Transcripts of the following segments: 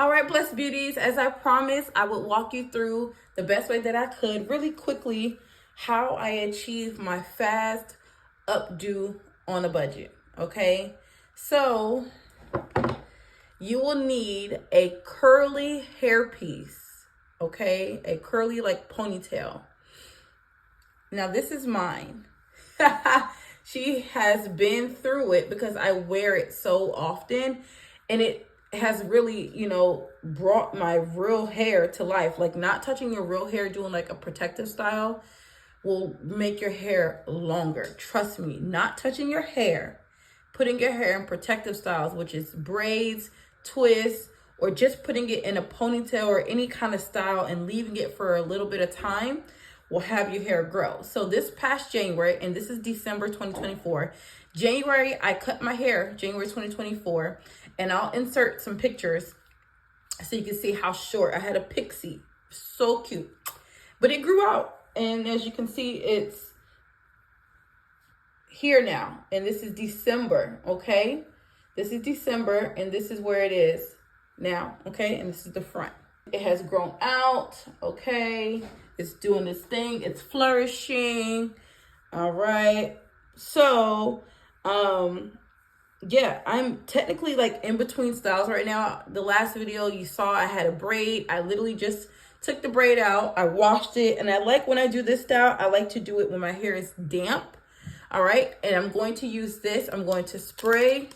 All right, Blessed Beauties, as I promised, I would walk you through the best way that I could really quickly how I achieve my fast updo on a budget, okay? So you will need a curly hairpiece, okay? A curly like ponytail. Now this is mine. She has been through it because I wear it so often, and it has really, brought my real hair to life. Like, not touching your real hair, doing like a protective style will make your hair longer. Trust me, not touching your hair, putting your hair in protective styles, which is braids, twists, or just putting it in a ponytail or any kind of style and leaving it for a little bit of time will have your hair grow. So this past January, and this is December 2024, January, I cut my hair, January 2024, and I'll insert some pictures so you can see how short. I had a pixie, so cute, but it grew out. And as you can see, it's here now. And this is December, okay? This is December, and this is where it is now, okay? And this is the front. It has grown out, okay? It's doing this thing. It's flourishing, all right? So, yeah, I'm technically like in between styles right now. The last video you saw, I had a braid. I literally just took the braid out. I washed it. And I like when I do this style, I like to do it when my hair is damp. All right. And I'm going to use this. I'm going to spray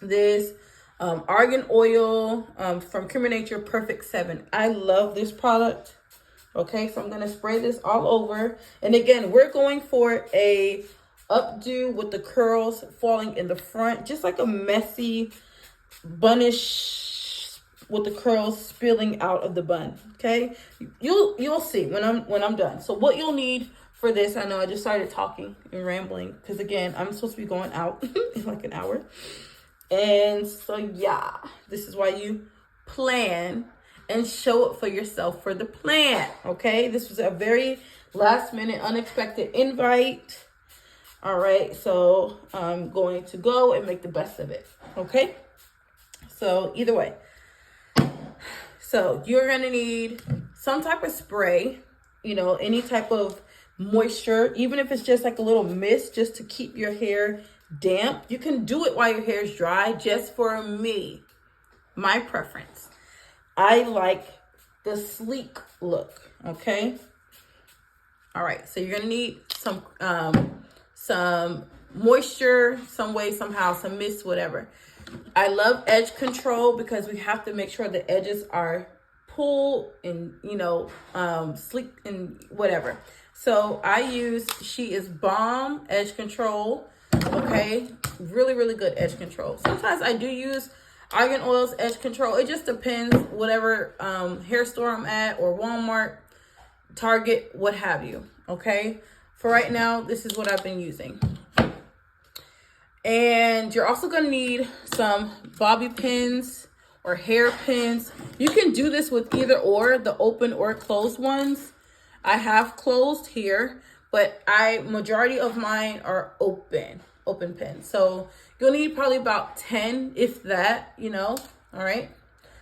this argan oil from Cream of Nature Perfect 7. I love this product. Okay. So I'm going to spray this all over. And again, we're going for a updo with the curls falling in the front, just like a messy bunish with the curls spilling out of the bun. Okay, you'll see when I'm done. So what you'll need for this, I know I just started talking and rambling because again, I'm supposed to be going out in like an hour, and so yeah, this is why you plan and show it for yourself for the plan. Okay, this was a very last minute unexpected invite. All right, so I'm going to go and make the best of it, okay? So either way. So you're going to need some type of spray, any type of moisture, even if it's just like a little mist just to keep your hair damp. You can do it while your hair is dry. Just for me, my preference, I like the sleek look, okay? All right, so you're going to need some moisture, some way, somehow, some mist, whatever. I love edge control because we have to make sure the edges are pulled and, sleek and whatever. So I use She Is Bomb edge control. Okay. Really, really good edge control. Sometimes I do use argan oils edge control. It just depends, whatever hair store I'm at, or Walmart, Target, what have you. Okay. For right now, this is what I've been using. And you're also going to need some bobby pins or hair pins. You can do this with either or, the open or closed ones. I have closed here, but majority of mine are open pins. So you'll need probably about 10, if that, all right.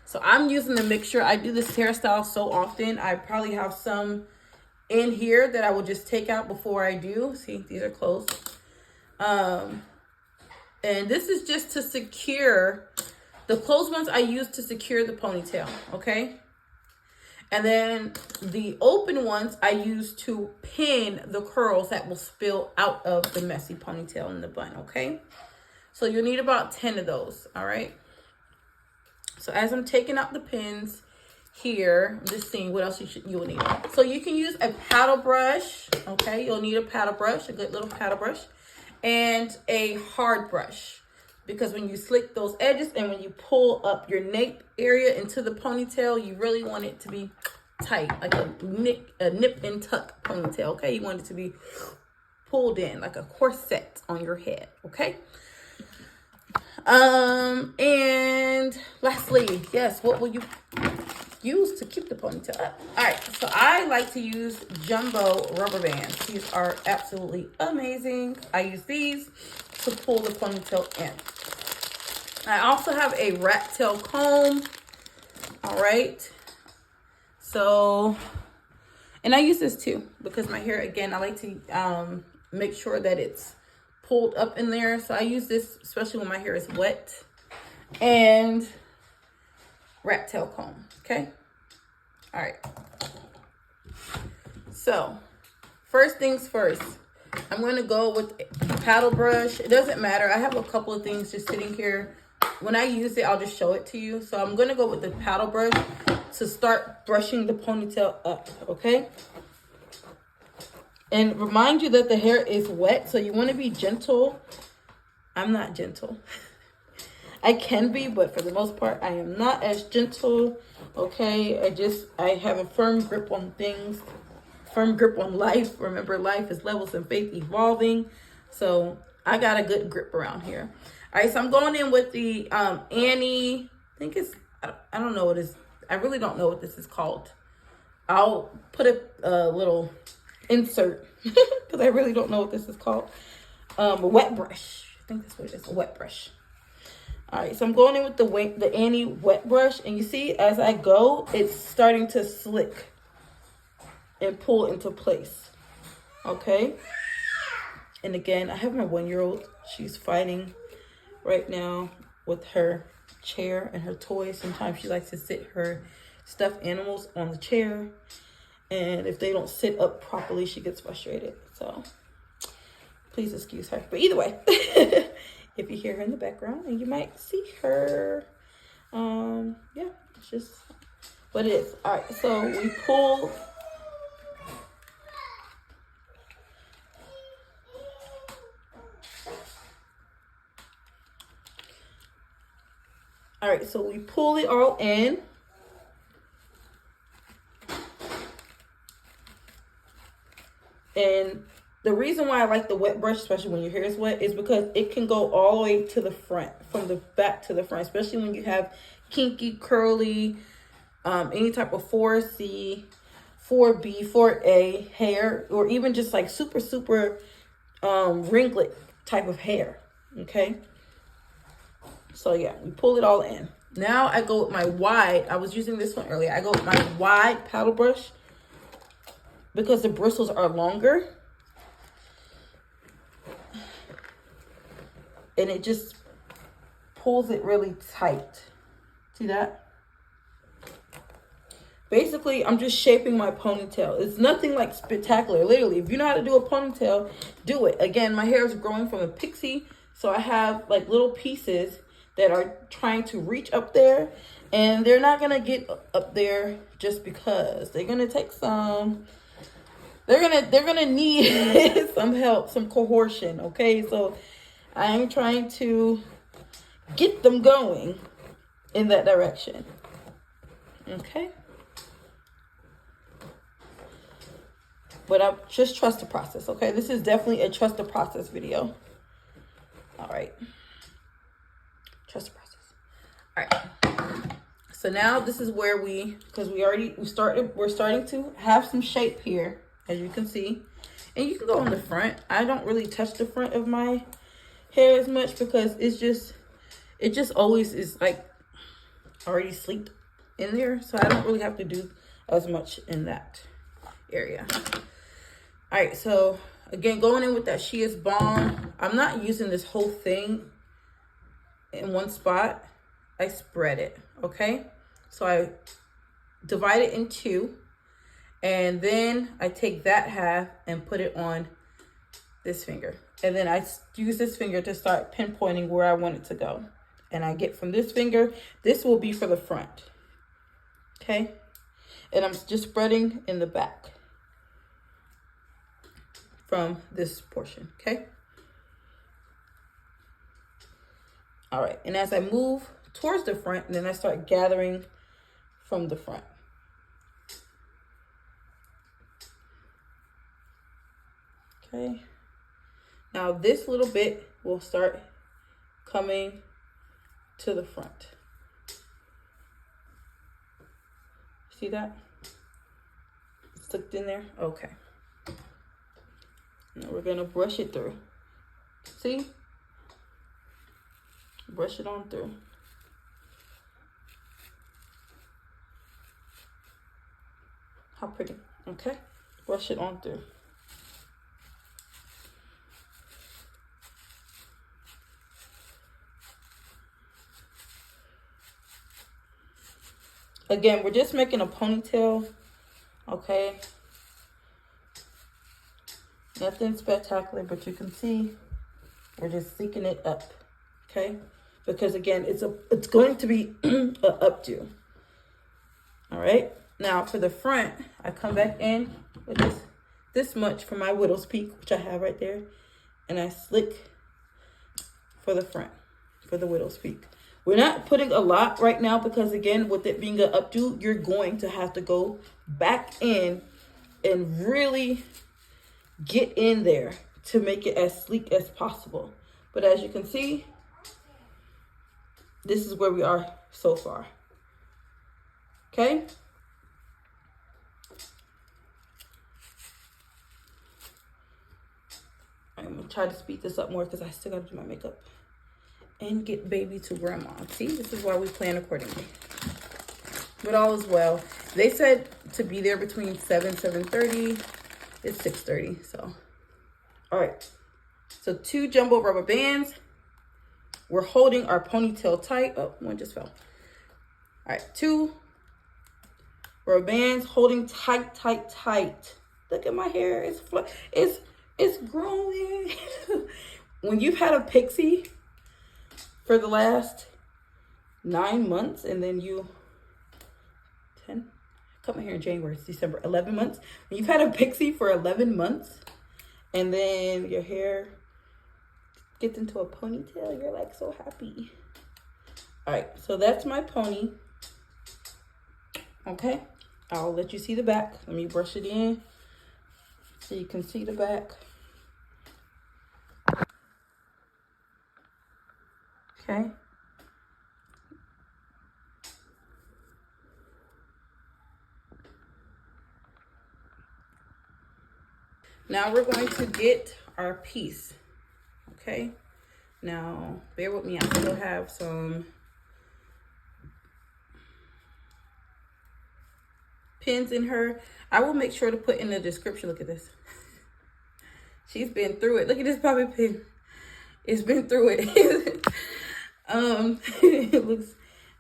So I'm using the mixture. I do this hairstyle so often. I probably have some in here that I will just take out before I do. See, these are closed. And this is just to secure, the closed ones I use to secure the ponytail, okay? And then the open ones I use to pin the curls that will spill out of the messy ponytail in the bun, okay? So you'll need about 10 of those, all right? So as I'm taking out the pins here, I'm just seeing what else you will need. So you can use a paddle brush, okay? You'll need a paddle brush, a good little paddle brush, and a hard brush, because when you slick those edges and when you pull up your nape area into the ponytail, you really want it to be tight, like a nip and tuck ponytail, okay? You want it to be pulled in like a corset on your head, okay? And lastly, yes, what will you use to keep the ponytail up? All right, so I like to use jumbo rubber bands. These are absolutely amazing. I use these to pull the ponytail in. I also have a rat tail comb. All right. So, and I use this too because my hair, again, I like to make sure that it's pulled up in there. So I use this especially when my hair is wet. And rat tail comb. Okay. All right. So first things first, I'm going to go with a paddle brush. It doesn't matter. I have a couple of things just sitting here. When I use it, I'll just show it to you. So I'm going to go with the paddle brush to start brushing the ponytail up. Okay. And remind you that the hair is wet. So you want to be gentle. I'm not gentle. I can be, but for the most part, I am not as gentle. Okay, I have a firm grip on things, firm grip on life. Remember, life is levels and faith evolving. So I got a good grip around here. All right, so I'm going in with the Annie. I think it's, I don't know what it is. I really don't know what this is called. I'll put a little insert because I really don't know what this is called. A wet brush. I think that's what it is, a wet brush. All right, so I'm going in with the Annie wet brush, and you see as I go, it's starting to slick and pull into place. Okay. And again, I have my 1-year-old. She's fighting right now with her chair and her toys. Sometimes she likes to sit her stuffed animals on the chair, and if they don't sit up properly, she gets frustrated. So please excuse her. But either way, if you hear her in the background, and you might see her, yeah, it's just what it is. All right, so we pull. All right, so we pull it all in. And the reason why I like the wet brush, especially when your hair is wet, is because it can go all the way to the front, from the back to the front, especially when you have kinky, curly, any type of 4C, 4B, 4A hair, or even just like super, super ringlet type of hair, okay? So yeah, we pull it all in. Now I go with my wide, I was using this one earlier, I go with my wide paddle brush because the bristles are longer. And it just pulls it really tight. See that? Basically, I'm just shaping my ponytail. It's nothing like spectacular. Literally, if you know how to do a ponytail, do it. Again, my hair is growing from a pixie, so I have like little pieces that are trying to reach up there, and they're not gonna get up there just because. They're gonna take some. They're gonna need some help, some coercion. Okay, so I'm trying to get them going in that direction. Okay. But I just trust the process. Okay, this is definitely a trust the process video. All right. Trust the process. All right. So now this is where we're starting to have some shape here, as you can see. And you can go on the front. I don't really touch the front of my hair as much because it just always is like already sleeked in there. So I don't really have to do as much in that area. All right, so again, going in with that She Is Bomb. I'm not using this whole thing in one spot. I spread it, okay? So I divide it in two, and then I take that half and put it on this finger. And then I use this finger to start pinpointing where I want it to go. And I get from this finger, this will be for the front, okay? And I'm just spreading in the back from this portion, okay? All right, and as I move towards the front, then I start gathering from the front. Okay. Now this little bit will start coming to the front. See that? It's tucked in there? Okay. Now we're gonna brush it through. See? Brush it on through. How pretty. Okay. Brush it on through. Again, we're just making a ponytail, okay? Nothing spectacular, but you can see we're just sleeking it up, okay? Because again, it's going to be an updo. All right. Now for the front, I come back in with this much for my widow's peak, which I have right there, and I slick for the front for the widow's peak. We're not putting a lot right now because again, with it being an updo, you're going to have to go back in and really get in there to make it as sleek as possible. But as you can see, this is where we are so far. Okay. I'm gonna try to speed this up more because I still gotta do my makeup and get baby to grandma. See, this is why we plan accordingly. But all is well. They said to be there between 7:30. It's 6:30, so. All right, so 2 jumbo rubber bands. We're holding our ponytail tight. Oh, one just fell. All right, 2 rubber bands holding tight, tight, tight. Look at my hair, it's growing. When you've had a pixie for the last 9 months and then you, 10, cut my hair in January, it's December, 11 months. When you've had a pixie for 11 months and then your hair gets into a ponytail, you're like so happy. All right, so that's my pony. Okay, I'll let you see the back. Let me brush it in so you can see the back. Okay. Now we're going to get our piece. Okay. Now, bear with me. I still have some pins in her. I will make sure to put in the description. Look at this. She's been through it. Look at this Bobbie pin. It's been through it. It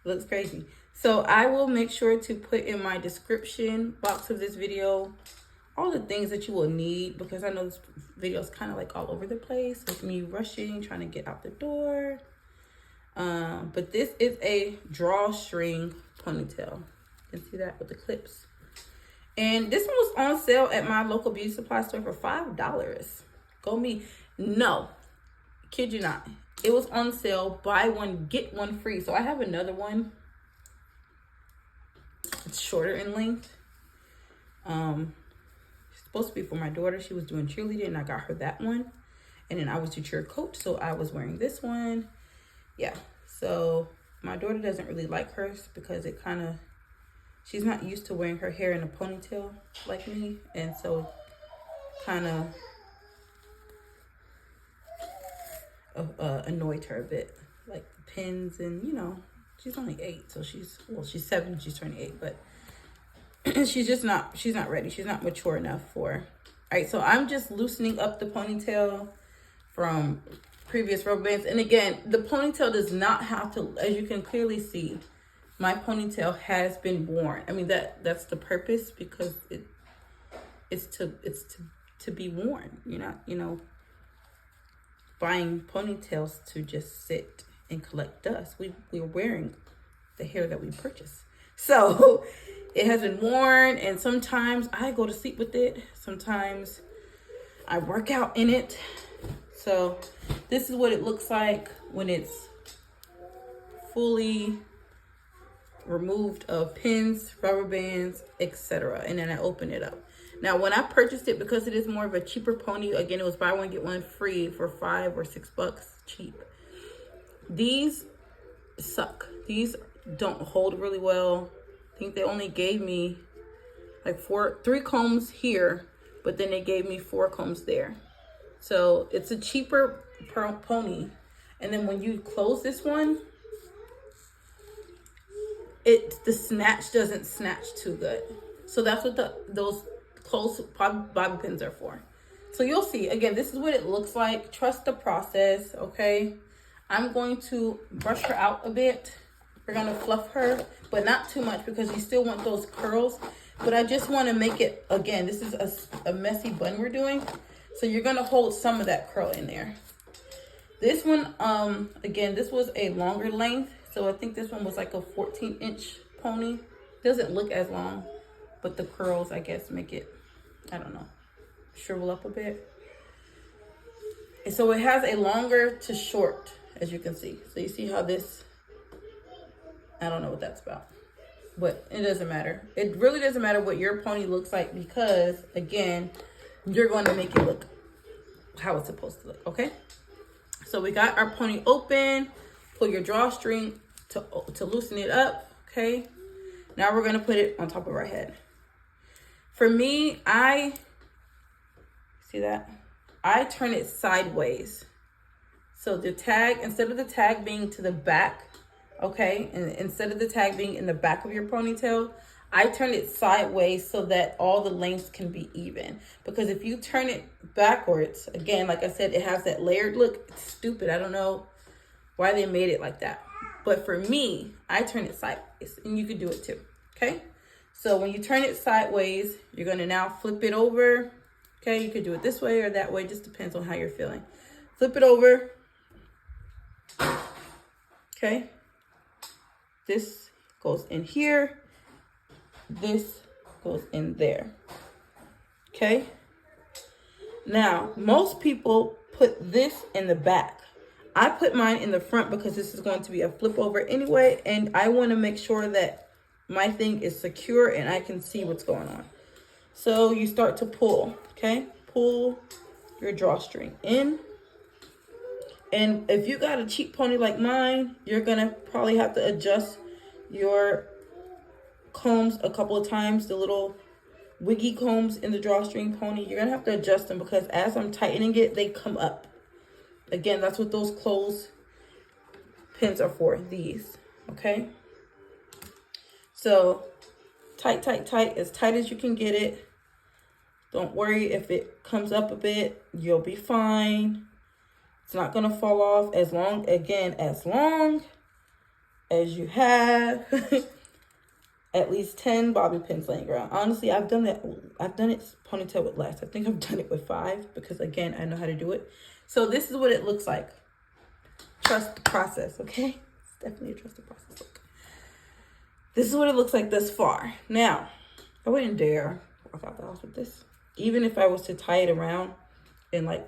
looks crazy. So I will make sure to put in my description box of this video all the things that you will need, because I know this video is kind of like all over the place with me rushing, trying to get out the door. But this is a drawstring ponytail. You can see that with the clips. And this one was on sale at my local beauty supply store for $5. Go me. No, kid you not. It was on sale, buy one, get one free. So I have another one. It's shorter in length. It's supposed to be for my daughter. She was doing cheerleading and I got her that one. And then I was the cheer coach, so I was wearing this one. Yeah, so my daughter doesn't really like hers because it kind of, she's not used to wearing her hair in a ponytail like me. And so kind of annoyed her a bit, like the pins, and you know, she's only 8, so she's 7, she's turning 8, but she's not ready. She's not mature enough for. All right, so I'm just loosening up the ponytail from previous rubber bands. And again, the ponytail does not have to, as you can clearly see, my ponytail has been worn. I mean, that's the purpose, because it's to be worn. You're not, you know, buying ponytails to just sit and collect dust. We're wearing the hair that we purchased. So it has been worn, and sometimes I go to sleep with it. Sometimes I work out in it. So this is what it looks like when it's fully removed of pins, rubber bands, etc. And then I open it up. Now, when I purchased it, because it is more of a cheaper pony, again, it was buy one, get one free for $5 or $6, cheap. These suck. These don't hold really well. I think they only gave me like 3 combs here, but then they gave me 4 combs there. So it's a cheaper pony. And then when you close this one, the snatch doesn't snatch too good. So that's what those close bobby pins are for. So you'll see, again, this is what it looks like. Trust the process, okay? I'm going to brush her out a bit. We're gonna fluff her, but not too much because you still want those curls. But I just wanna make it, again, this is a messy bun we're doing. So you're gonna hold some of that curl in there. This one, again, this was a longer length. So I think this one was like a 14-inch pony. Doesn't look as long, but the curls, I guess, make it, I don't know, shrivel up a bit. And so it has a longer to short, as you can see. So you see how this, I don't know what that's about, but it doesn't matter. It really doesn't matter what your pony looks like because, again, you're going to make it look how it's supposed to look, okay? So we got our pony open. Pull your drawstring to loosen it up, okay? Now we're gonna put it on top of our head. For me, see that? I turn it sideways. So the tag, instead of the tag being to the back, okay? And instead of the tag being in the back of your ponytail, I turn it sideways so that all the lengths can be even. Because if you turn it backwards, again, like I said, it has that layered look. It's stupid. I don't know why they made it like that. But for me, I turn it sideways, and you could do it too, okay? So when you turn it sideways, you're gonna now flip it over, okay? You could do it this way or that way, just depends on how you're feeling. Flip it over, okay? This goes in here. This goes in there, okay? Now, most people put this in the back. I put mine in the front because this is going to be a flip over anyway, and I want to make sure that my thing is secure and I can see what's going on. So you start to pull, okay? Pull your drawstring in. And if you got a cheap pony like mine, you're gonna probably have to adjust your combs a couple of times, the little wiggy combs in the drawstring pony. You're gonna have to adjust them because as I'm tightening it, they come up. Again, that's what those clothes pins are for, these, okay? So tight, tight, tight, as tight as you can get it. Don't worry if it comes up a bit, you'll be fine. It's not gonna fall off as long as you have at least 10 bobby pins laying around. Honestly, I've done it ponytail with less. I think I've done it with 5 because, again, I know how to do it. So this is what it looks like. Trust the process, okay? It's definitely a trust the process look. This is what it looks like thus far. Now, I wouldn't dare walk out the house with this. Even if I was to tie it around and like,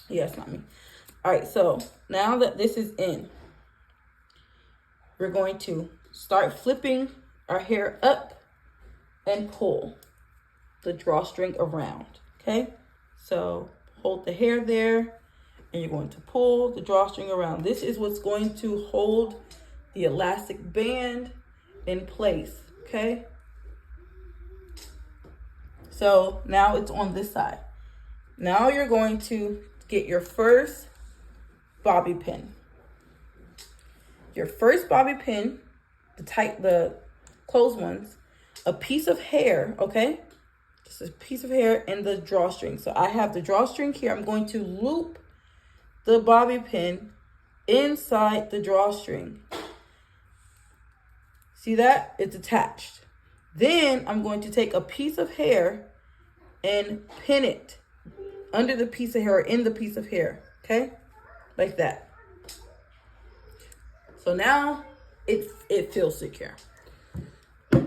yeah, it's not me. All right, so now that this is in, we're going to start flipping our hair up and pull the drawstring around, okay? So hold the hair there and you're going to pull the drawstring around. This is what's going to hold the elastic band in place, okay? So now it's on this side. Now you're going to get your first bobby pin. Your first bobby pin, the closed ones, a piece of hair, okay? Just a piece of hair in the drawstring. So I have the drawstring here. I'm going to loop the bobby pin inside the drawstring. See that? It's attached. Then I'm going to take a piece of hair and pin it under the piece of hair or in the piece of hair, okay? Like that. So now it feels secure.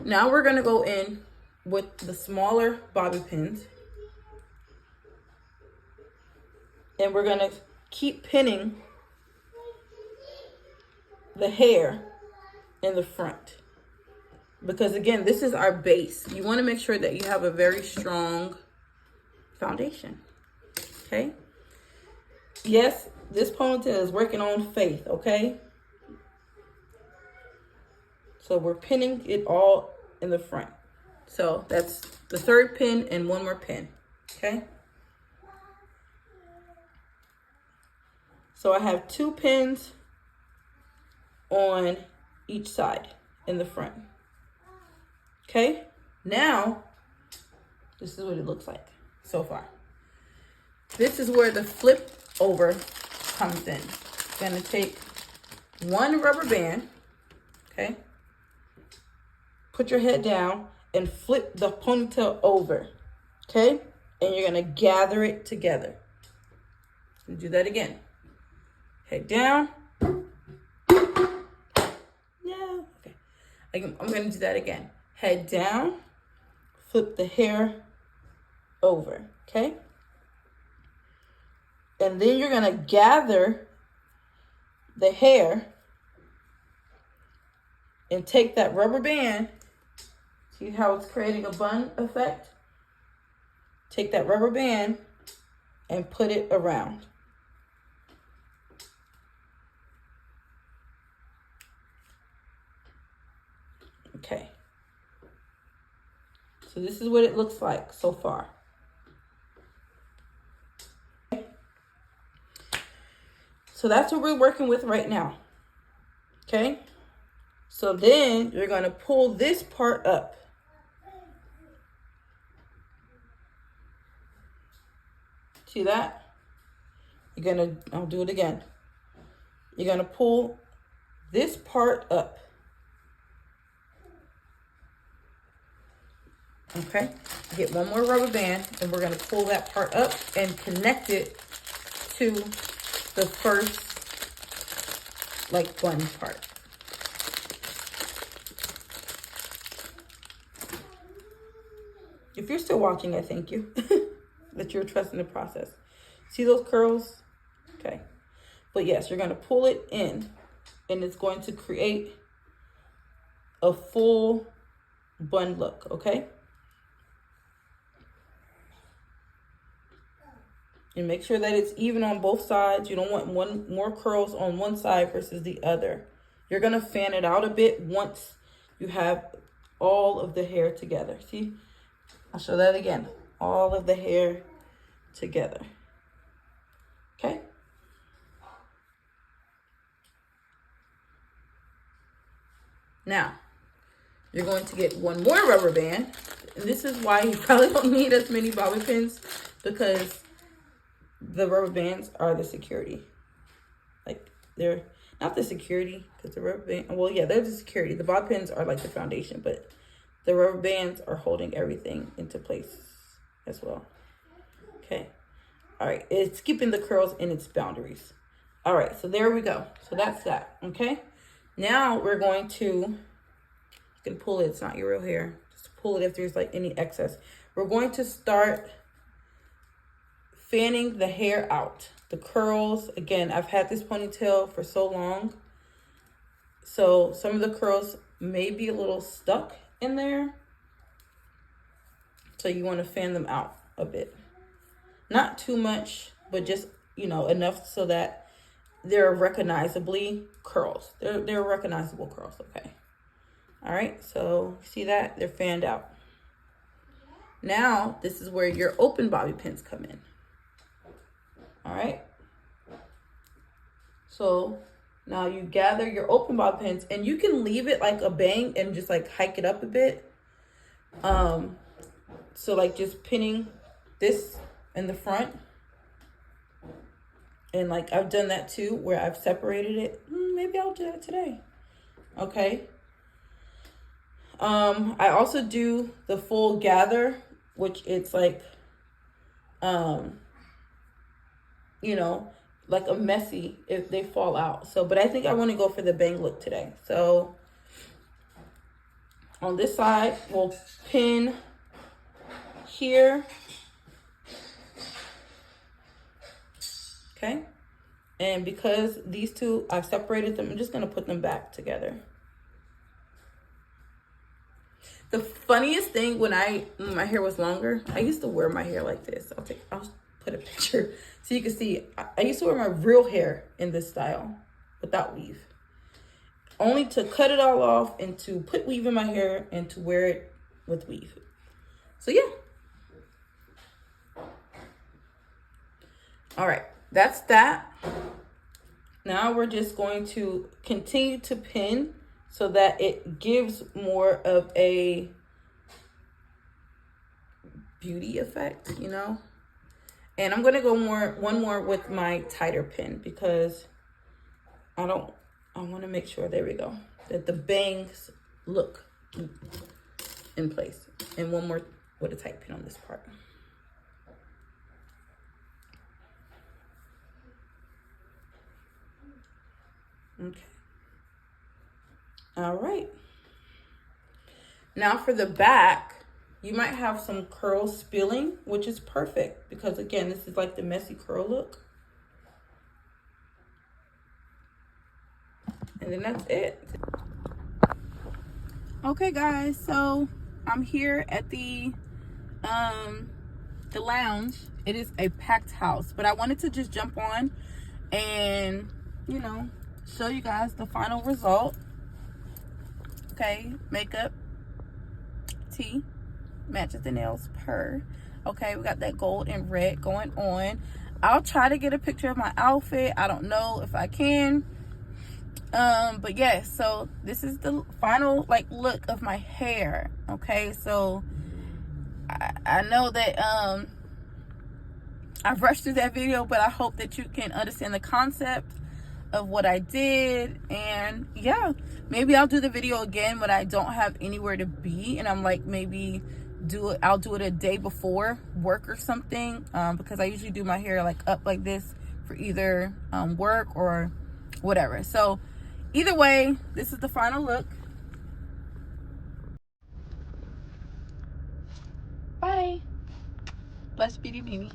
Now we're gonna go in with the smaller bobby pins. And we're gonna keep pinning the hair in the front. Because again, this is our base. You wanna make sure that you have a very strong foundation, okay? Yes, this ponytail is working on faith, okay? So we're pinning it all in the front. So that's the third pin and one more pin, okay? So I have 2 pins on each side in the front. Okay, now this is what it looks like so far. This is where the flip over comes in. I'm gonna take one rubber band, okay? Put your head down and flip the ponytail over, okay? And you're gonna gather it together. And do that again. Head down. No, okay. I'm gonna do that again. Head down, flip the hair over, okay? And then you're gonna gather the hair and take that rubber band. See how it's creating a bun effect? Take that rubber band and put it around. Okay. So this is what it looks like so far. So that's what we're working with right now. Okay? So then you're going to pull this part up. See that? I'll do it again. You're going to pull this part up. Okay? Get one more rubber band and we're going to pull that part up and connect it to the first bun part. If you're still watching, I thank you that you're trusting the process. See those curls? Okay. But yes, you're going to pull it in and it's going to create a full bun look, okay? And make sure that it's even on both sides. You don't want more curls on one side versus the other. You're going to fan it out a bit once you have all of the hair together. See? I'll show that again. All of the hair together. Okay? Now, you're going to get one more rubber band. And this is why you probably don't need as many bobby pins, because the rubber bands are the security. They're not the security, because the rubber band, well, yeah, they're the security. The bobby pins are like the foundation, but the rubber bands are holding everything into place as well. Okay. All right. It's keeping the curls in its boundaries. All right. So there we go. So that's that. Okay. Now we're going to, you can pull it. It's not your real hair. Just pull it if there's any excess. We're going to start fanning the hair out. The curls, again, I've had this ponytail for so long. So some of the curls may be a little stuck in there. So you want to fan them out a bit. Not too much, but just, enough so that they're recognizably curls. They're recognizable curls, okay? All right, so see that? They're fanned out. Now, this is where your open bobby pins come in. All right. So now you gather your open bobby pins and you can leave it like a bang and just hike it up a bit. So just pinning this in the front. And I've done that too, where I've separated it. Maybe I'll do that today. Okay. I also do the full gather, which it's a messy if they fall out. So, but I think I want to go for the bang look today. So on this side, we'll pin here. Okay. And because these two, I've separated them, I'm just going to put them back together. The funniest thing when my hair was longer, I used to wear my hair like this. I'll put a picture so you can see. I used to wear my real hair in this style without weave. Only to cut it all off and to put weave in my hair and to wear it with weave. So yeah. All right, that's that. Now we're just going to continue to pin so that it gives more of a beauty effect, you know. And I'm gonna go one more with my tighter pin because I want to make sure, there we go, that the bangs look in place. And one more with a tight pin on this part. Okay. All right. Now for the back, you might have some curls spilling, which is perfect because again, this is like the messy curl look. And then that's it. Okay guys, so I'm here at the lounge. It is a packed house, but I wanted to just jump on and, you know, show you guys the final result. Okay, makeup, T, matches the nails, per. Okay, we got that gold and red going on. I'll try to get a picture of my outfit. I don't know if I can. But yes, so this is the final like look of my hair. Okay, so I know that I've rushed through that video, but I hope that you can understand the concept of what I did. And yeah, maybe I'll do the video again when I don't have anywhere to be and I'm like, maybe I'll do it a day before work or something, because I usually do my hair like up like this for either work or whatever. So either way, this is the final look. Bye. Bless beauty, baby.